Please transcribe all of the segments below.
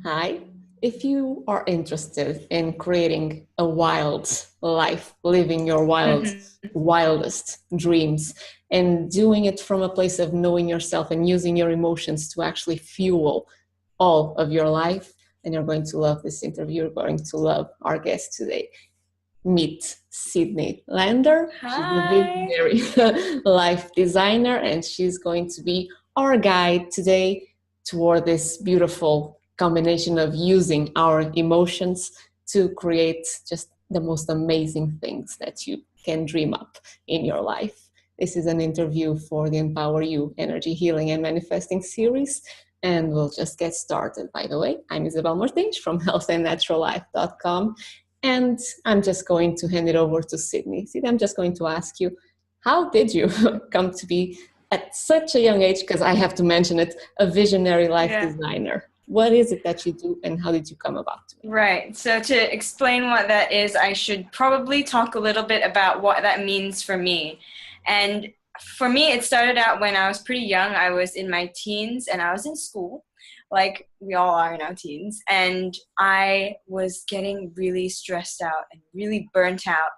Hi. If you are interested in creating a wild life, living your Hmm. wildest dreams, and doing it from a place of knowing yourself and using your emotions to actually fuel all of your life, then you're going to love this interview. You're going to love our guest today. Meet Sidney Lander. She's a Hi. visionary life designer, and she's going to be our guide today toward this beautiful combination of using our emotions to create just the most amazing things that you can dream up in your life. This is an interview for the Empower You Energy Healing and Manifesting series. And we'll just get started. By the way, I'm Isabel Martins from healthandnaturallife.com. And I'm just going to hand it over to Sydney. Sydney, I'm just going to ask you, how did you come to be at such a young age, because I have to mention it, a visionary life Yeah. designer? What is it that you do and how did you come about to it? Right. So to explain what that is, I should probably talk a little bit about what that means for me. And for me, it started out when I was pretty young. I was in my teens and I was in school, like we all are in our teens. And I was getting really stressed out and really burnt out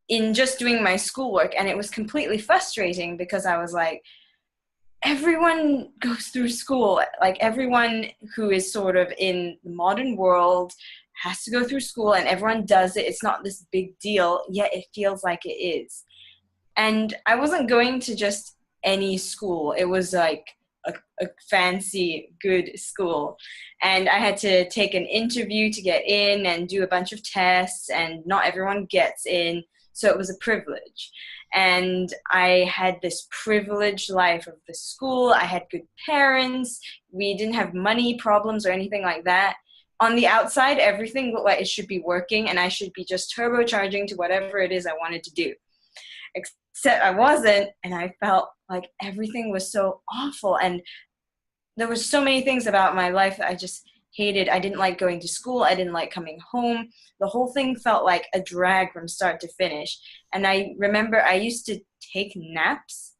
in just doing my schoolwork. And it was completely frustrating because I was like, everyone goes through school. Like everyone who is sort of in the modern world has to go through school and everyone does it. It's not this big deal, yet it feels like it is. And I wasn't going to just any school. It was like a fancy, good school. And I had to take an interview to get in and do a bunch of tests, and not everyone gets in. So it was a privilege. And I had this privileged life of the school. I had good parents. We didn't have money problems or anything like that. On the outside, everything looked like it should be working, and I should be just turbocharging to whatever it is I wanted to do. Except I wasn't, and I felt like everything was so awful. And there were so many things about my life that I just hated. I didn't like going to school. I didn't like coming home. The whole thing felt like a drag from start to finish. And I remember I used to take naps,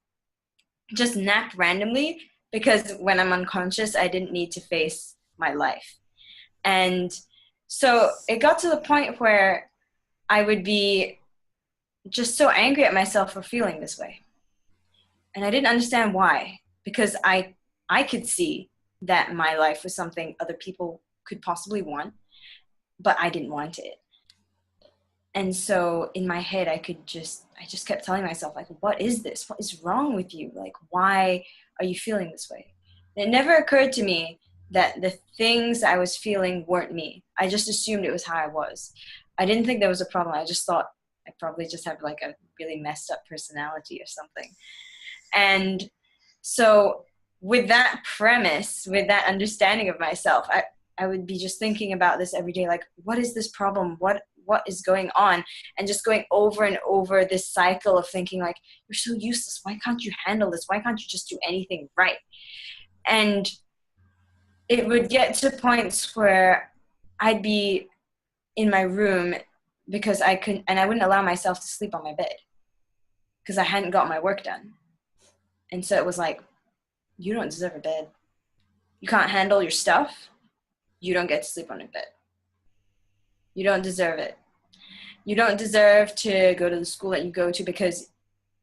just nap randomly, because when I'm unconscious, I didn't need to face my life. And so it got to the point where I would be just so angry at myself for feeling this way. And I didn't understand why, because I could see that my life was something other people could possibly want, but I didn't want it. And so in my head, I just kept telling myself, like, what is this? What is wrong with you? Like, why are you feeling this way? And it never occurred to me that the things I was feeling weren't me. I just assumed it was how I was. I didn't think there was a problem. I just thought I probably just have like a really messed up personality or something. And so with that premise, with that understanding of myself, I would be just thinking about this every day, like, what is this problem? What is going on? And just going over and over this cycle of thinking like, you're so useless. Why can't you handle this? Why can't you just do anything right? And it would get to points where I'd be in my room because I couldn't, and I wouldn't allow myself to sleep on my bed because I hadn't got my work done. And so it was like, you don't deserve a bed. You can't handle your stuff. You don't get to sleep on your bed. You don't deserve it. You don't deserve to go to the school that you go to because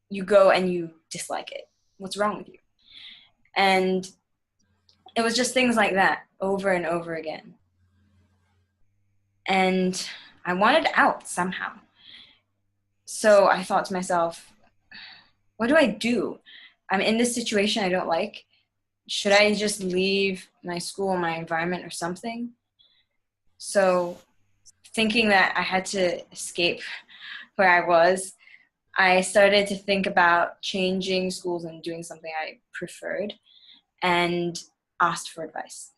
you go and you dislike it. What's wrong with you? And it was just things like that over and over again. And I wanted out somehow. So I thought to myself, what do I do? I'm in this situation I don't like. Should I just leave my school, my environment, or something? So thinking that I had to escape where I was, I started to think about changing schools and doing something I preferred, and asked for advice.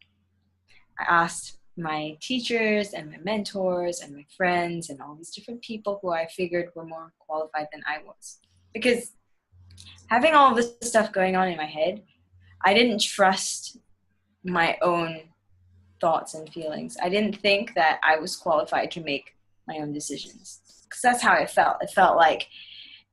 I asked my teachers and my mentors and my friends and all these different people who I figured were more qualified than I was. Because having all this stuff going on in my head, I didn't trust my own thoughts and feelings. I didn't think that I was qualified to make my own decisions. Because that's how it felt. It felt like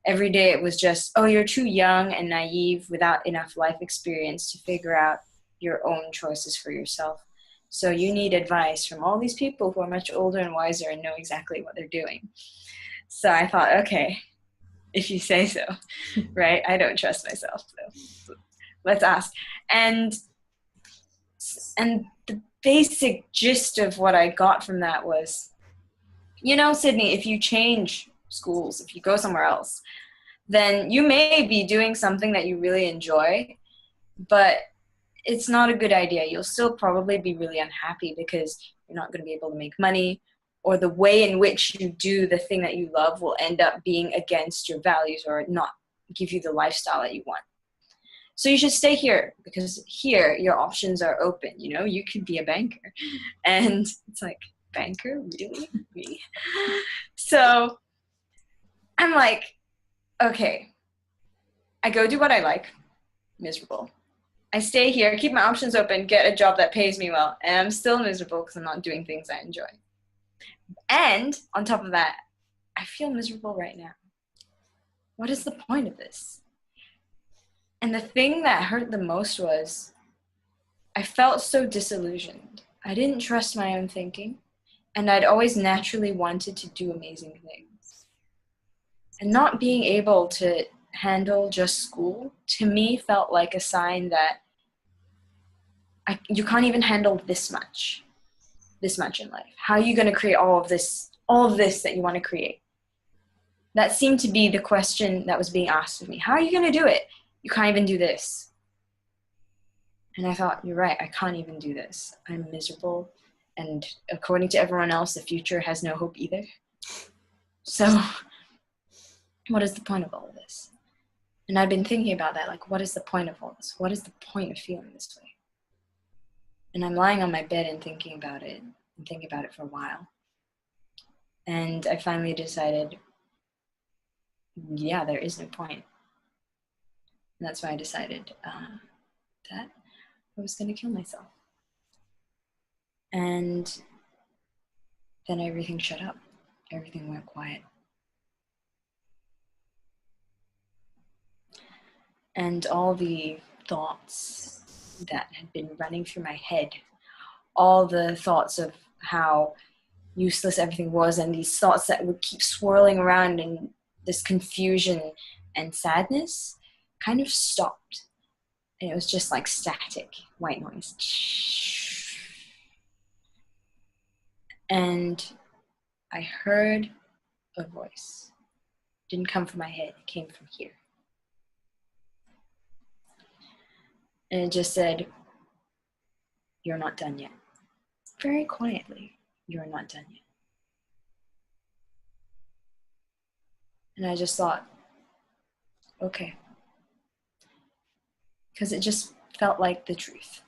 every day it was just, oh, you're too young and naive without enough life experience to figure out your own choices for yourself. So you need advice from all these people who are much older and wiser and know exactly what they're doing. So I thought, okay, if you say so, right? I don't trust myself, so let's ask. And the basic gist of what I got from that was, Sydney, if you change schools, if you go somewhere else, then you may be doing something that you really enjoy, but it's not a good idea. You'll still probably be really unhappy because you're not going to be able to make money, or the way in which you do the thing that you love will end up being against your values or not give you the lifestyle that you want. So you should stay here, because here your options are open. You could be a banker. And it's like, banker? Really? Me? So I'm like, okay, I go do what I like, miserable. I stay here, keep my options open, get a job that pays me well, and I'm still miserable because I'm not doing things I enjoy. And on top of that, I feel miserable right now. What is the point of this? And the thing that hurt the most was I felt so disillusioned. I didn't trust my own thinking, and I'd always naturally wanted to do amazing things. And not being able to handle just school, to me, felt like a sign that you can't even handle this much in life. How are you going to create all of this that you want to create? That seemed to be the question that was being asked of me. How are you going to do it? You can't even do this. And I thought, you're right, I can't even do this. I'm miserable. And according to everyone else, the future has no hope either. So what is the point of all of this? And I've been thinking about that, like, what is the point of all this? What is the point of feeling this way? And I'm lying on my bed and thinking about it for a while. And I finally decided, yeah, there is no point. And that's why I decided that I was going to kill myself. And then everything shut up. Everything went quiet. And all the thoughts that had been running through my head, all the thoughts of how useless everything was, and these thoughts that would keep swirling around in this confusion and sadness, kind of stopped. And it was just like static, white noise. And I heard a voice. It didn't come from my head, it came from here. And it just said, "You're not done yet." Very quietly, "You're not done yet." And I just thought, okay. Because it just felt like the truth.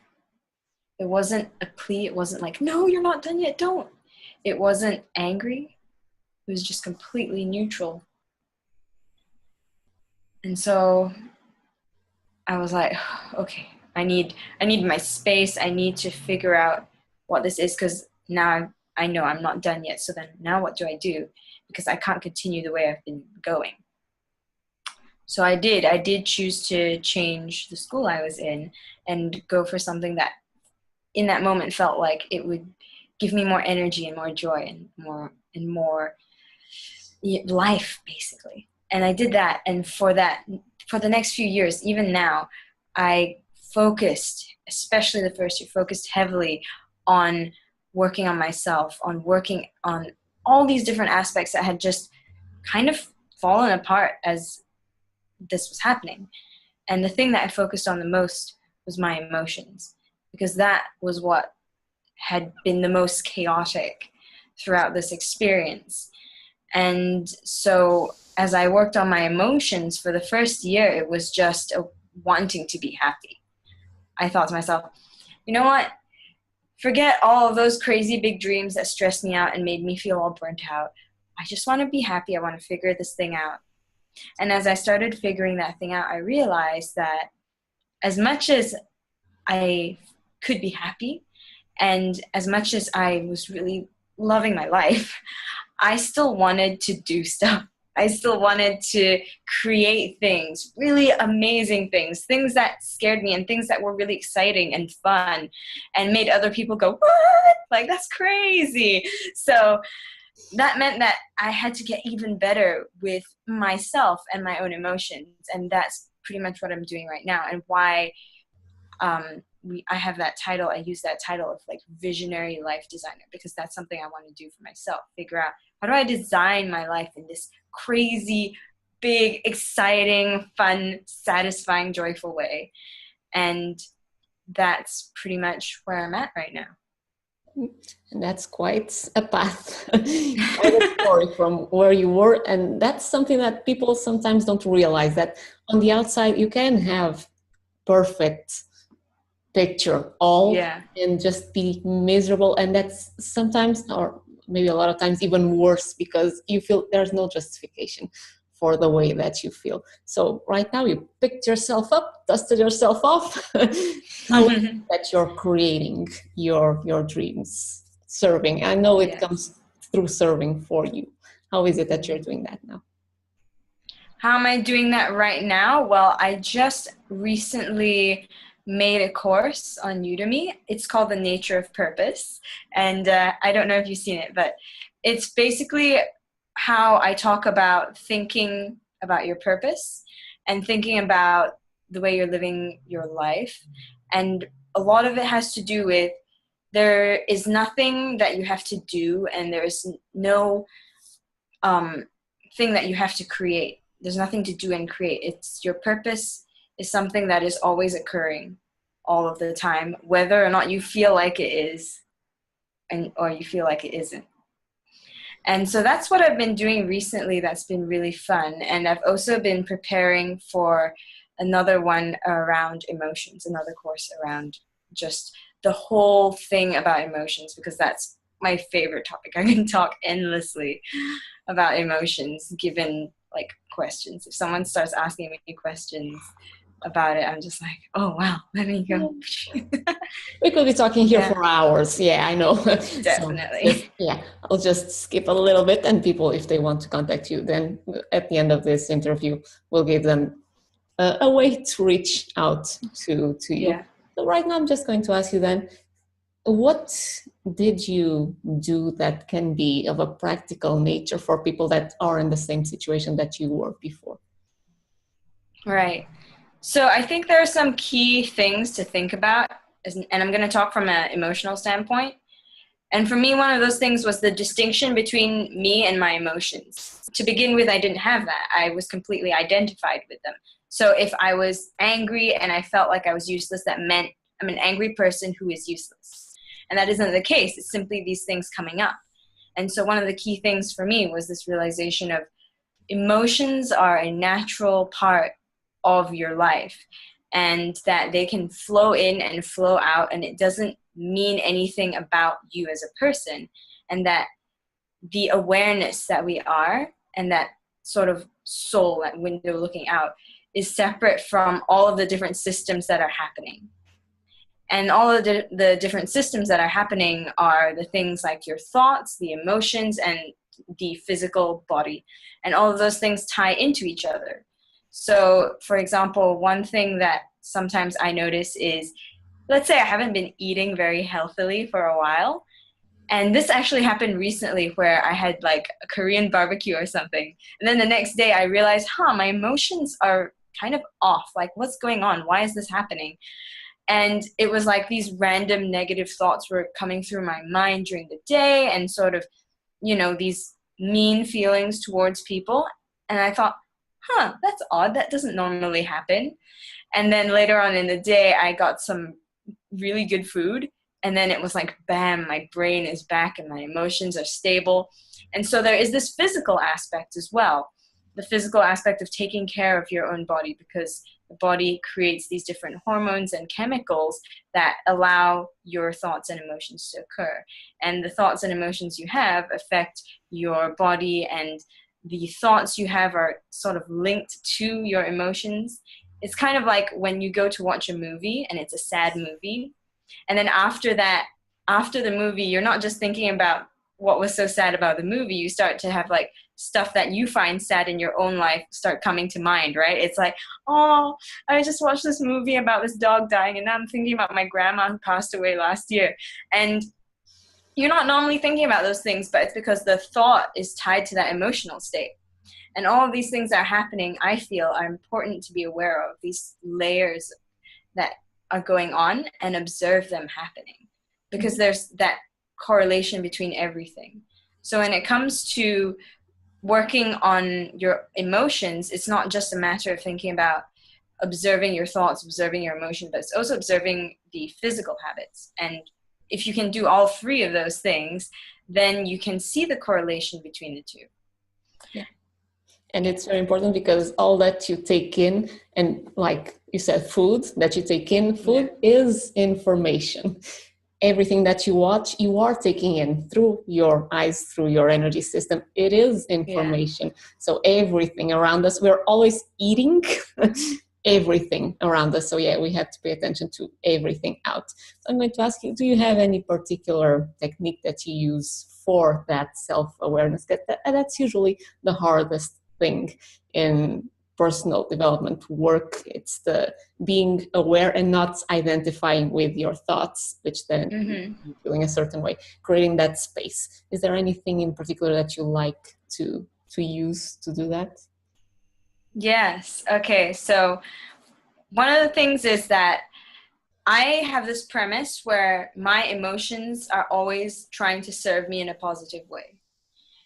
It wasn't a plea. It wasn't like, "No, you're not done yet, don't." It wasn't angry. It was just completely neutral. And so I was like, okay, I need my space. I need to figure out what this is, because now I know I'm not done yet. So then now what do I do? Because I can't continue the way I've been going. So I did choose to change the school I was in and go for something that in that moment felt like it would give me more energy and more joy and more life, basically. And I did that. And for the next few years, even now, I focused, especially the first year, focused heavily on working on myself, on working on all these different aspects that had just kind of fallen apart as this was happening. And the thing that I focused on the most was my emotions, because that was what had been the most chaotic throughout this experience. And so as I worked on my emotions for the first year, it was just wanting to be happy. I thought to myself, you know what? Forget all of those crazy big dreams that stressed me out and made me feel all burnt out. I just want to be happy. I want to figure this thing out. And as I started figuring that thing out, I realized that as much as I could be happy and as much as I was really loving my life, I still wanted to do stuff. I still wanted to create things, really amazing things, things that scared me and things that were really exciting and fun and made other people go, what? Like, that's crazy. So that meant that I had to get even better with myself and my own emotions. And that's pretty much what I'm doing right now, and why I have that title. I use that title of like visionary life designer, because that's something I want to do for myself. Figure out, how do I design my life in this crazy, big, exciting, fun, satisfying, joyful way? And that's pretty much where I'm at right now. And that's quite a path, quite a story from where you were. And that's something that people sometimes don't realize, that on the outside you can have perfect picture all and just be miserable, and that's sometimes, or maybe a lot of times, even worse, because you feel there's no justification for the way that you feel. So right now you picked yourself up, dusted yourself off. How is it that you're creating your dreams, serving? I know it comes through serving for you. How is it that you're doing that now? How am I doing that right now? Well, I just recently made a course on Udemy. It's called The Nature of Purpose. And I don't know if you've seen it, but it's basically how I talk about thinking about your purpose and thinking about the way you're living your life. And a lot of it has to do with, there is nothing that you have to do, and there is no thing that you have to create. There's nothing to do and create. It's your purpose is something that is always occurring all of the time, whether or not you feel like it is or you feel like it isn't. And so that's what I've been doing recently. That's been really fun. And I've also been preparing for another one around emotions, another course around just the whole thing about emotions, because that's my favorite topic. I can talk endlessly about emotions, given like questions. If someone starts asking me questions about it, I'm just like, oh wow, let me go. We could be talking here for hours. Yeah, I know. Definitely. So I'll just skip a little bit, and people, if they want to contact you, then at the end of this interview, we'll give them a way to reach out to you. Yeah. So right now, I'm just going to ask you then, what did you do that can be of a practical nature for people that are in the same situation that you were before? Right. So I think there are some key things to think about, and I'm going to talk from an emotional standpoint. And for me, one of those things was the distinction between me and my emotions. To begin with, I didn't have that. I was completely identified with them. So if I was angry and I felt like I was useless, that meant I'm an angry person who is useless. And that isn't the case. It's simply these things coming up. And so one of the key things for me was this realization of emotions are a natural part of your life, and that they can flow in and flow out, and it doesn't mean anything about you as a person, and that the awareness that we are, and that sort of soul, that window looking out, is separate from all of the different systems that are happening. And all of the different systems that are happening are the things like your thoughts, the emotions, and the physical body. And all of those things tie into each other. So, for example, one thing that sometimes I notice is, let's say I haven't been eating very healthily for a while. And this actually happened recently, where I had like a Korean barbecue or something. And then the next day I realized, my emotions are kind of off. Like, what's going on? Why is this happening? And it was like these random negative thoughts were coming through my mind during the day, and sort of, these mean feelings towards people. And I thought, that's odd. That doesn't normally happen. And then later on in the day, I got some really good food. And then it was like, bam, my brain is back and my emotions are stable. And so there is this physical aspect as well. The physical aspect of taking care of your own body, because the body creates these different hormones and chemicals that allow your thoughts and emotions to occur. And the thoughts and emotions you have affect your body, and the thoughts you have are sort of linked to your emotions. It's kind of like when you go to watch a movie and it's a sad movie. And then after that, after the movie, you're not just thinking about what was so sad about the movie, you start to have like stuff that you find sad in your own life start coming to mind, right? It's like, oh, I just watched this movie about this dog dying, and now I'm thinking about my grandma who passed away last year. And you're not normally thinking about those things, but it's because the thought is tied to that emotional state. And all of these things that are happening, I feel, are important to be aware of, these layers that are going on, and observe them happening, because there's that correlation between everything. So when it comes to working on your emotions, it's not just a matter of thinking about observing your thoughts, observing your emotions, but it's also observing the physical habits. And if you can do all three of those things, then you can see the correlation between the two. Yeah. And it's very important, because all that you take in, and like you said, food that you take in, food is information. Everything that you watch, you are taking in through your eyes, through your energy system. It is information. Yeah. So everything around us, we're always eating everything around us. So yeah, we have to pay attention to everything out. So I'm going to ask you, do you have any particular technique that you use for that self-awareness? That's usually the hardest thing in personal development work. It's the being aware and not identifying with your thoughts, which then you're feeling a certain way, creating that space. Is there anything in particular that you like to use to do that? Yes. Okay. So one of the things is that I have this premise where my emotions are always trying to serve me in a positive way.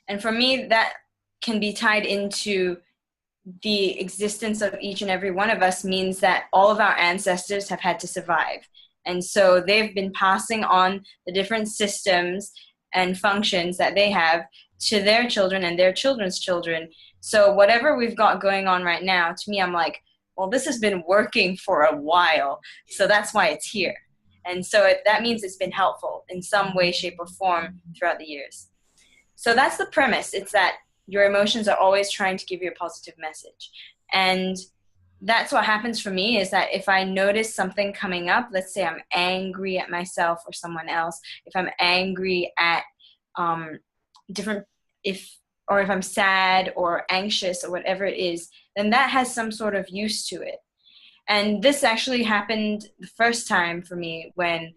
And for me, that can be tied into the existence of each and every one of us, means that all of our ancestors have had to survive. And so they've been passing on the different systems and functions that they have to their children and their children's children. So whatever we've got going on right now, to me, I'm like, well, this has been working for a while, so that's why it's here. And so that means it's been helpful in some way, shape, or form throughout the years. So that's the premise. It's that your emotions are always trying to give you a positive message. And that's what happens for me, is that if I notice something coming up, let's say I'm angry at myself or someone else, if I'm angry at if I'm sad or anxious or whatever it is, then that has some sort of use to it. And this actually happened the first time for me when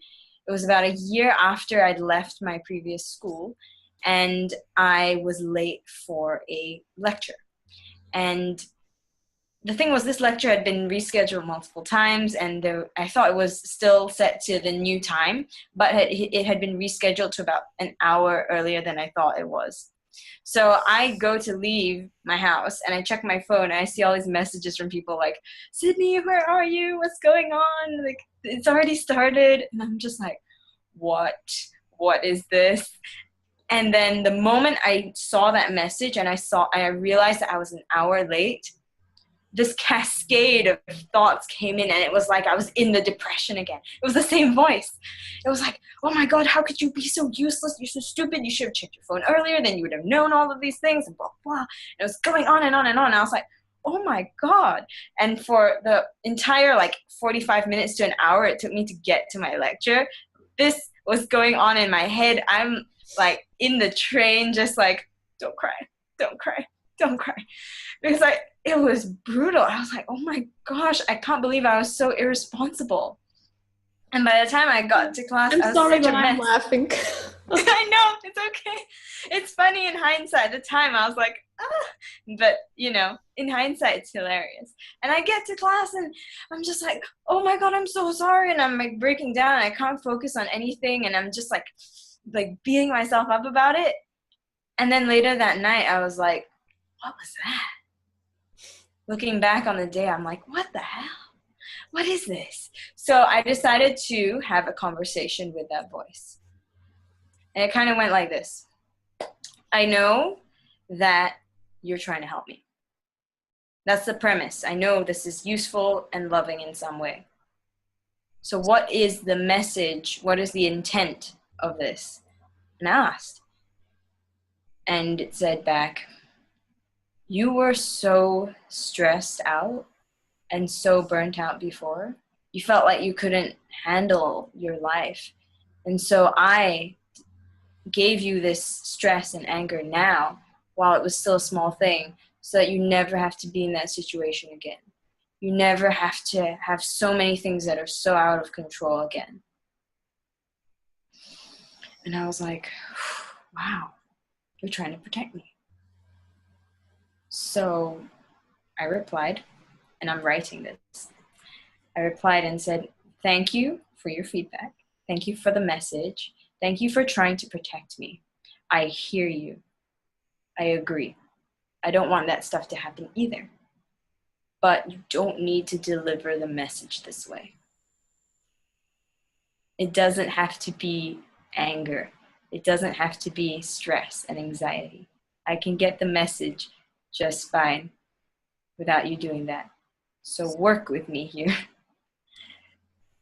it was about a year after I'd left my previous school, and I was late for a lecture. And the thing was, this lecture had been rescheduled multiple times, and I thought it was still set to the new time, but it had been rescheduled to about an hour earlier than I thought it was. So I go to leave my house, and I check my phone, and I see all these messages from people like, Sydney, where are you? What's going on? Like, it's already started. And I'm just like, what is this? And then the moment I saw that message and I realized that I was an hour late, this cascade of thoughts came in, and it was like I was in the depression again. It was the same voice. It was like, oh my God, how could you be so useless? You're so stupid. You should have checked your phone earlier. Then you would have known all of these things, and blah, blah. And it was going on and on and on. And I was like, oh my God. And for the entire 45 minutes to an hour it took me to get to my lecture, this was going on in my head. I'm like in the train, just like, don't cry, don't cry, don't cry. Because it was brutal. I was like, oh my gosh, I can't believe I was so irresponsible. And by the time I got to class, I'm sorry, but I'm laughing. I know, it's okay. It's funny in hindsight. At the time, I was like, but in hindsight, it's hilarious. And I get to class, and I'm just like, oh my God, I'm so sorry. And I'm like breaking down, and I can't focus on anything. And I'm just like beating myself up about it. And then later that night, I was like, what was that? Looking back on the day, I'm like, what the hell? What is this? So I decided to have a conversation with that voice. And it kind of went like this. I know that you're trying to help me. That's the premise. I know this is useful and loving in some way. So what is the message? What is the intent of this? And I asked. And it said back, you were so stressed out and so burnt out before. You felt like you couldn't handle your life. And so I gave you this stress and anger now while it was still a small thing, so that you never have to be in that situation again. You never have to have so many things that are so out of control again. And I was like, wow, you're trying to protect me. So I replied, and I'm writing this. I replied and said, thank you for your feedback. Thank you for the message. Thank you for trying to protect me. I hear you. I agree. I don't want that stuff to happen either. But you don't need to deliver the message this way. It doesn't have to be anger. It doesn't have to be stress and anxiety. I can get the message just fine without you doing that. So work with me here.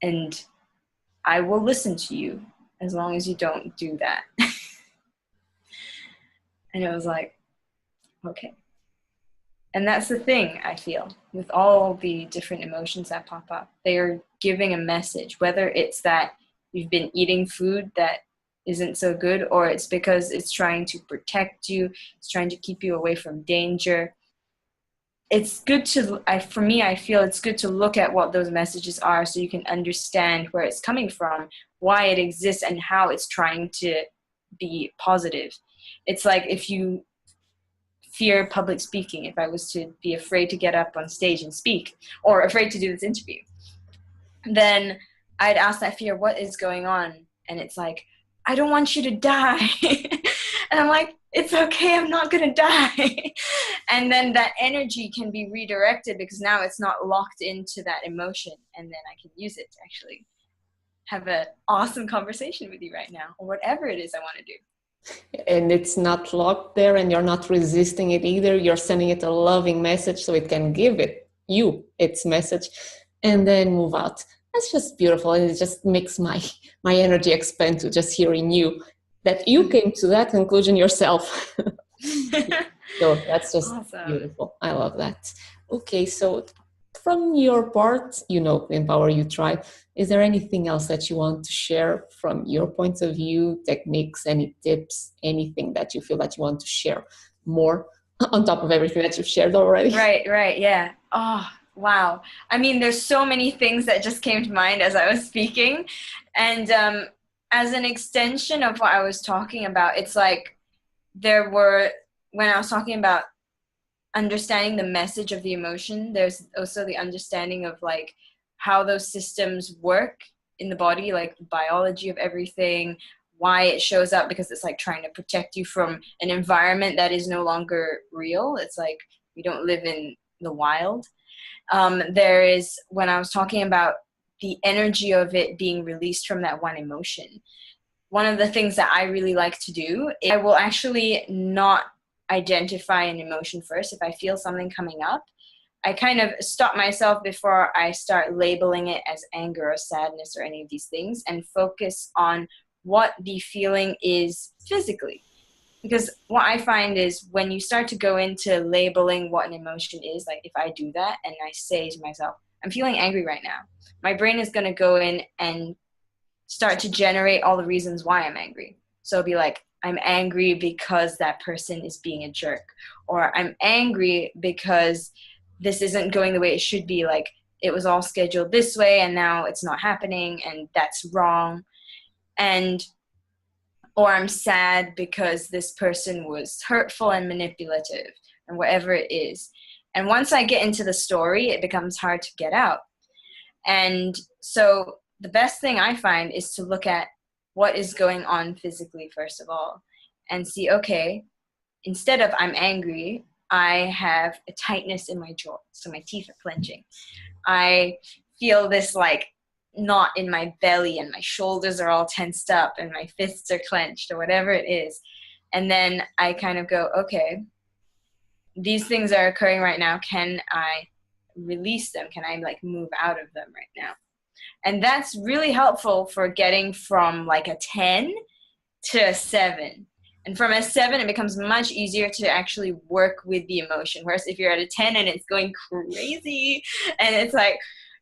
And I will listen to you as long as you don't do that. And it was like, okay. And that's the thing, I feel, with all the different emotions that pop up. They are giving a message, whether it's that you've been eating food that isn't so good, or it's because it's trying to protect you, it's trying to keep you away from danger. It's good to, for me, I feel it's good to look at what those messages are so you can understand where it's coming from, why it exists, and how it's trying to be positive. It's like if you fear public speaking, if I was to be afraid to get up on stage and speak, or afraid to do this interview, then I'd ask that fear, what is going on? And it's like, I don't want you to die. And I'm like, it's okay, I'm not gonna die. And then that energy can be redirected because now it's not locked into that emotion, and then I can use it to actually have an awesome conversation with you right now, or whatever it is I want to do. And it's not locked there, and you're not resisting it either. You're sending it a loving message so it can give its message, and then move out. That's just beautiful, and it just makes my energy expand to just hearing you, that you came to that conclusion yourself. So that's just awesome. Beautiful. I love that. Okay, so from your part, Empower You Tribe, is there anything else that you want to share from your point of view, techniques, any tips, anything that you feel that you want to share more on top of everything that you've shared already? Right, yeah. Oh, wow. I mean, there's so many things that just came to mind as I was speaking. And as an extension of what I was talking about, it's like when I was talking about understanding the message of the emotion, there's also the understanding of like how those systems work in the body, like the biology of everything, why it shows up, because it's like trying to protect you from an environment that is no longer real. It's like we don't live in the wild. There is, when I was talking about the energy of it being released from that one emotion, one of the things that I really like to do is I will actually not identify an emotion first. If I feel something coming up, I kind of stop myself before I start labeling it as anger or sadness or any of these things, and focus on what the feeling is physically. Because what I find is when you start to go into labeling what an emotion is, like if I do that and I say to myself, I'm feeling angry right now, my brain is going to go in and start to generate all the reasons why I'm angry. So it'll be like, I'm angry because that person is being a jerk, or I'm angry because this isn't going the way it should be, like it was all scheduled this way and now it's not happening and that's wrong. Or I'm sad because this person was hurtful and manipulative, and whatever it is. And once I get into the story, it becomes hard to get out. And so the best thing I find is to look at what is going on physically, first of all, and see, okay, instead of I'm angry, I have a tightness in my jaw, so my teeth are clenching. I feel this like knot in my belly and my shoulders are all tensed up and my fists are clenched, or whatever it is. And then I kind of go, okay, these things are occurring right now. Can I release them? Can I like move out of them right now? And that's really helpful for getting from like a 10 to a 7. And from a 7, it becomes much easier to actually work with the emotion. Whereas if you're at a 10 and it's going crazy and it's like,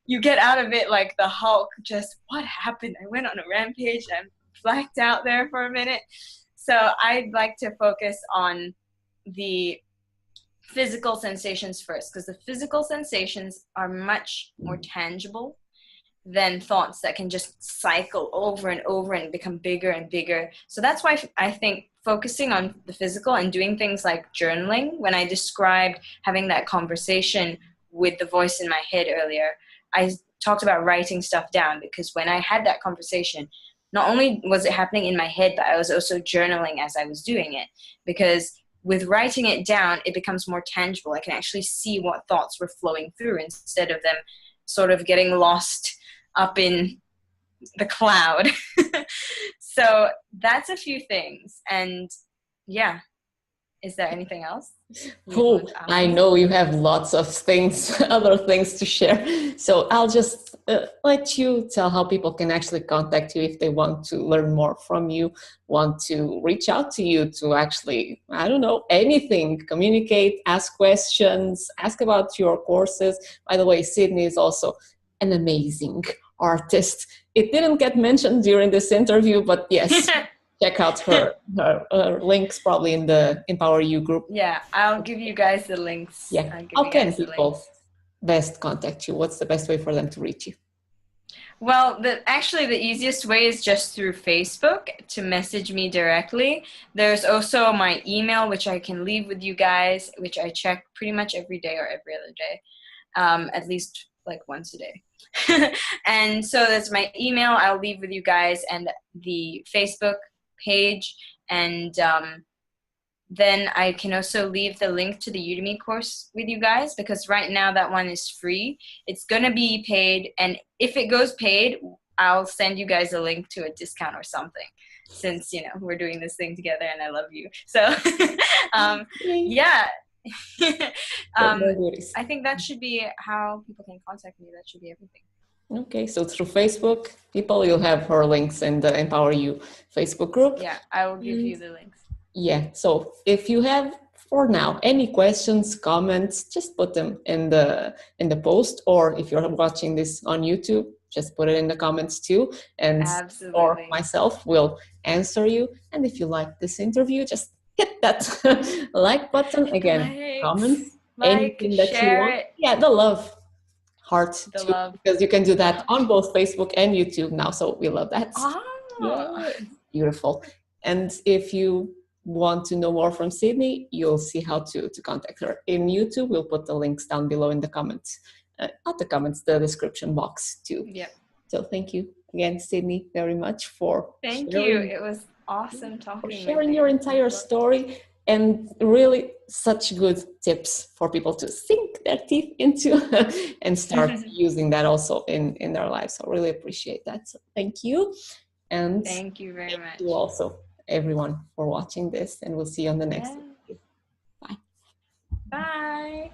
you get out of it like the Hulk, just what happened? I went on a rampage. I'm blacked out there for a minute. So I'd like to focus on the physical sensations first, because the physical sensations are much more tangible than thoughts that can just cycle over and over and become bigger and bigger. So that's why I think focusing on the physical and doing things like journaling, when I described having that conversation with the voice in my head earlier, I talked about writing stuff down, because when I had that conversation, not only was it happening in my head, but I was also journaling as I was doing it, because with writing it down, it becomes more tangible. I can actually see what thoughts were flowing through instead of them sort of getting lost up in the cloud. So that's a few things. And yeah, is there anything else? Oh, I know you have lots of things, other things to share. So I'll just let you tell how people can actually contact you if they want to learn more from you, want to reach out to you to actually, I don't know, anything, communicate, ask questions, ask about your courses. By the way, Sidney is also an amazing artist. It didn't get mentioned during this interview, but yes. Check out her links probably in the EmPowerU group. Yeah, I'll give you guys the links. Yeah. How can people best contact you? What's the best way for them to reach you? Well, actually the easiest way is just through Facebook to message me directly. There's also my email, which I can leave with you guys, which I check pretty much every day or every other day, at least like once a day. And so that's my email. I'll leave with you guys, and the Facebook page, and then I can also leave the link to the Udemy course with you guys, because right now that one is free. It's gonna be paid, and if it goes paid, I'll send you guys a link to a discount or something, since we're doing this thing together and I love you. So yeah. I think that should be how people can contact me. That should be everything. Okay, so through Facebook, people, you'll have her links in the EmPowerU Facebook group. Yeah, I will give you the links. Yeah, so if you have, for now, any questions, comments, just put them in the post, or if you're watching this on YouTube, just put it in the comments too, and Absolutely. Or myself will answer you. And if you like this interview, just hit that like button again, comment anything that you want. Yeah, the love heart the too, love. because you can do that on both Facebook and YouTube now, so we love that. Yeah, beautiful. And if you want to know more from Sidney, you'll see how to contact her in YouTube. We'll put the links down below in the comments, not the comments, the description box too. Yeah. So thank you again, Sidney, very much for sharing. It was awesome talking for sharing your entire story, and really such good tips for people to sink their teeth into and start using that also in their lives. So really appreciate that. So thank you. And thank you very much. Thank you also, everyone, for watching this, and we'll see you on the next video. Bye. Bye.